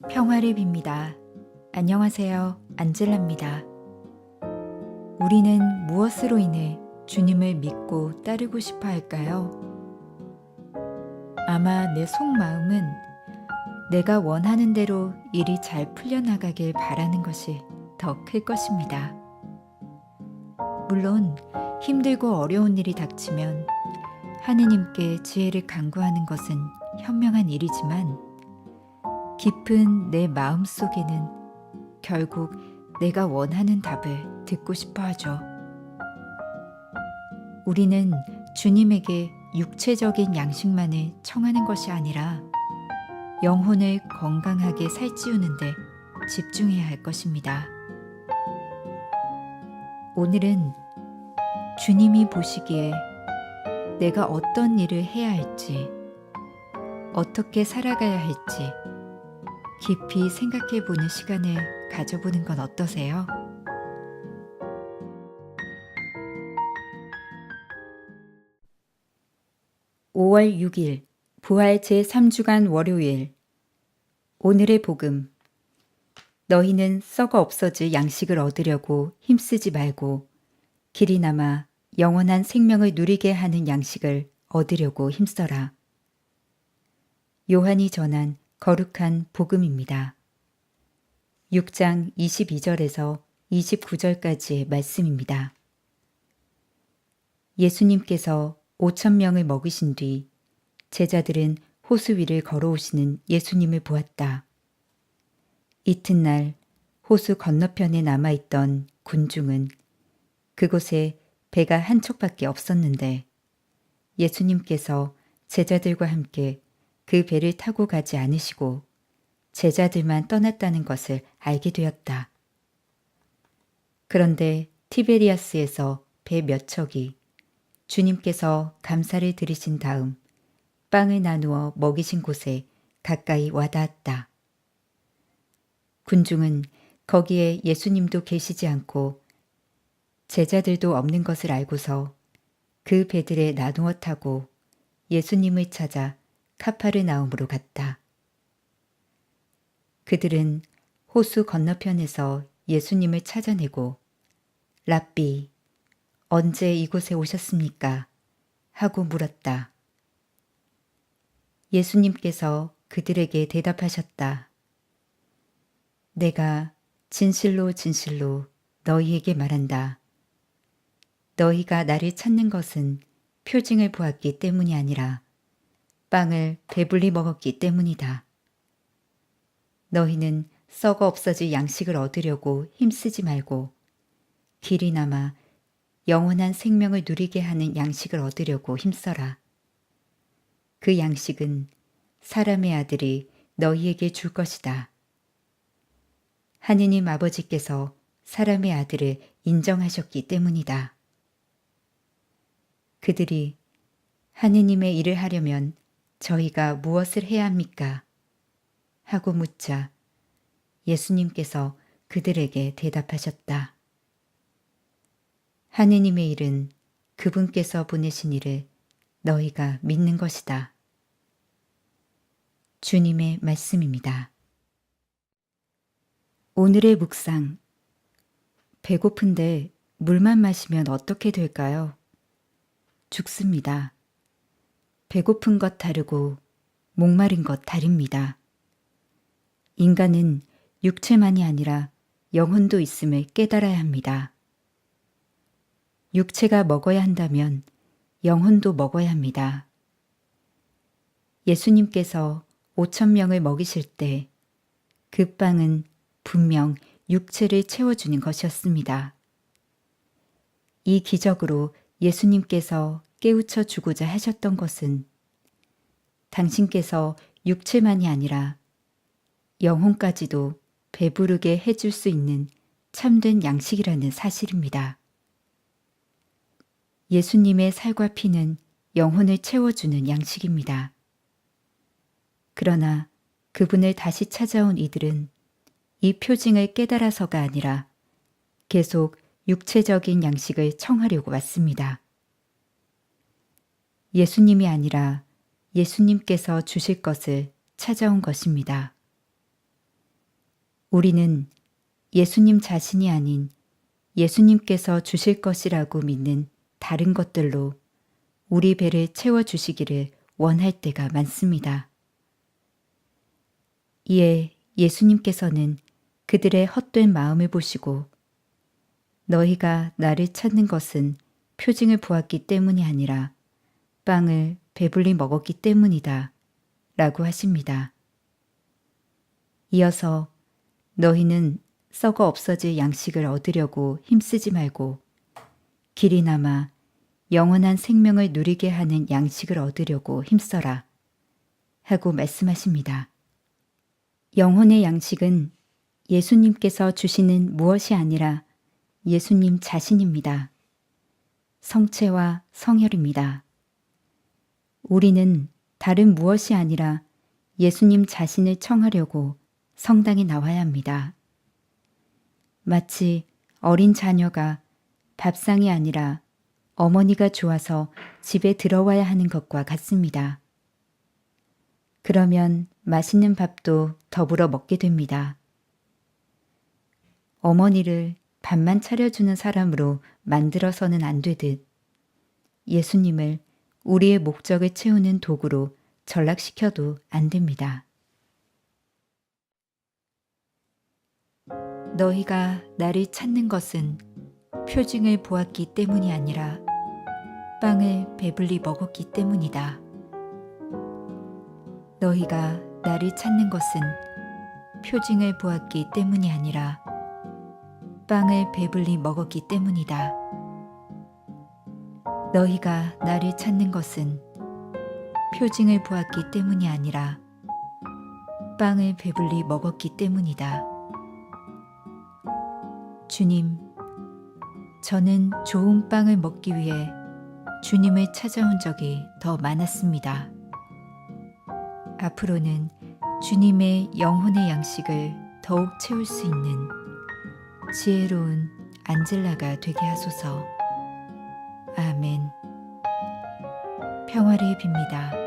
평화를 빕니다. 안녕하세요. 안젤라입니다. 우리는 무엇으로 인해 주님을 믿고 따르고 싶어 할까요? 아마 내 속마음은 내가 원하는 대로 일이 잘 풀려나가길 바라는 것이 더 클 것입니다. 물론 힘들고 어려운 일이 닥치면 하느님께 지혜를 간구하는 것은 현명한 일이지만 깊은 내 마음 속에는 결국 내가 원하는 답을 듣고 싶어 하죠. 우리는 주님에게 육체적인 양식만을 청하는 것이 아니라 영혼을 건강하게 살찌우는데 집중해야 할 것입니다. 오늘은 주님이 보시기에 내가 어떤 일을 해야 할지, 어떻게 살아가야 할지 깊이 생각해 보는 시간을 가져보는 건 어떠세요? (5월 6일) 부활 제3주간 월요일. 오늘의 복음. 너희는 썩어 없어질 양식을 얻으려고 힘쓰지 말고 길이 남아 영원한 생명을 누리게 하는 양식을 얻으려고 힘써라. 요한이 전한 거룩한 복음입니다. 6장 22절에서 29절까지의 말씀입니다. 예수님께서 5,000명을 먹이신 뒤 제자들은 호수 위를 걸어오시는 예수님을 보았다. 이튿날 호수 건너편에 남아있던 군중은 그곳에 배가 한 척밖에 없었는데 예수님께서 제자들과 함께 그 배를 타고 가지 않으시고 제자들만 떠났다는 것을 알게 되었다. 그런데 티베리아스에서 배 몇 척이 주님께서 감사를 드리신 다음 빵을 나누어 먹이신 곳에 가까이 와닿았다. 군중은 거기에 예수님도 계시지 않고 제자들도 없는 것을 알고서 그 배들에 나누어 타고 예수님을 찾아 카파르나움으로 갔다. 그들은 호수 건너편에서 예수님을 찾아내고 랍비, 언제 이곳에 오셨습니까? 하고 물었다. 예수님께서 그들에게 대답하셨다. 내가 진실로 진실로 너희에게 말한다. 너희가 나를 찾는 것은 표징을 보았기 때문이 아니라 빵을 배불리 먹었기 때문이다. 너희는 썩어 없어질 양식을 얻으려고 힘쓰지 말고 길이 남아 영원한 생명을 누리게 하는 양식을 얻으려고 힘써라. 그 양식은 사람의 아들이 너희에게 줄 것이다. 하느님 아버지께서 사람의 아들을 인정하셨기 때문이다. 그들이 하느님의 일을 하려면 저희가 무엇을 해야 합니까? 하고 묻자 예수님께서 그들에게 대답하셨다. 하느님의 일은 그분께서 보내신 일을 너희가 믿는 것이다. 주님의 말씀입니다. 오늘의 묵상. 배고픈데 물만 마시면 어떻게 될까요? 죽습니다. 배고픈 것 다르고 목마른 것 다릅니다. 인간은 육체만이 아니라 영혼도 있음을 깨달아야 합니다. 육체가 먹어야 한다면 영혼도 먹어야 합니다. 예수님께서 5,000명을 먹이실 때 그 빵은 분명 육체를 채워주는 것이었습니다. 이 기적으로 예수님께서 깨우쳐 주고자 하셨던 것은 당신께서 육체만이 아니라 영혼까지도 배부르게 해줄 수 있는 참된 양식이라는 사실입니다. 예수님의 살과 피는 영혼을 채워주는 양식입니다. 그러나 그분을 다시 찾아온 이들은 이 표징을 깨달아서가 아니라 계속 육체적인 양식을 청하려고 왔습니다. 예수님이 아니라 예수님께서 주실 것을 찾아온 것입니다. 우리는 예수님 자신이 아닌 예수님께서 주실 것이라고 믿는 다른 것들로 우리 배를 채워주시기를 원할 때가 많습니다. 이에 예수님께서는 그들의 헛된 마음을 보시고 너희가 나를 찾는 것은 표징을 보았기 때문이 아니라 빵을 배불리 먹었기 때문이다 라고 하십니다. 이어서 너희는 썩어 없어질 양식을 얻으려고 힘쓰지 말고 길이 남아 영원한 생명을 누리게 하는 양식을 얻으려고 힘써라 하고 말씀하십니다. 영혼의 양식은 예수님께서 주시는 무엇이 아니라 예수님 자신입니다. 성체와 성혈입니다. 우리는 다른 무엇이 아니라 예수님 자신을 청하려고 성당에 나와야 합니다. 마치 어린 자녀가 밥상이 아니라 어머니가 좋아서 집에 들어와야 하는 것과 같습니다. 그러면 맛있는 밥도 더불어 먹게 됩니다. 어머니를 밥만 차려주는 사람으로 만들어서는 안 되듯 예수님을 우리의 목적을 채우는 도구로 전락시켜도 안 됩니다. 너희가 나를 찾는 것은 표징을 보았기 때문이 아니라 빵을 배불리 먹었기 때문이다. 너희가 나를 찾는 것은 표징을 보았기 때문이 아니라 빵을 배불리 먹었기 때문이다. 너희가 나를 찾는 것은 표징을 보았기 때문이 아니라 빵을 배불리 먹었기 때문이다. 주님, 저는 좋은 빵을 먹기 위해 주님을 찾아온 적이 더 많았습니다. 앞으로는 주님의 영혼의 양식을 더욱 채울 수 있는 지혜로운 안젤라가 되게 하소서. 아멘. 평화를 빕니다.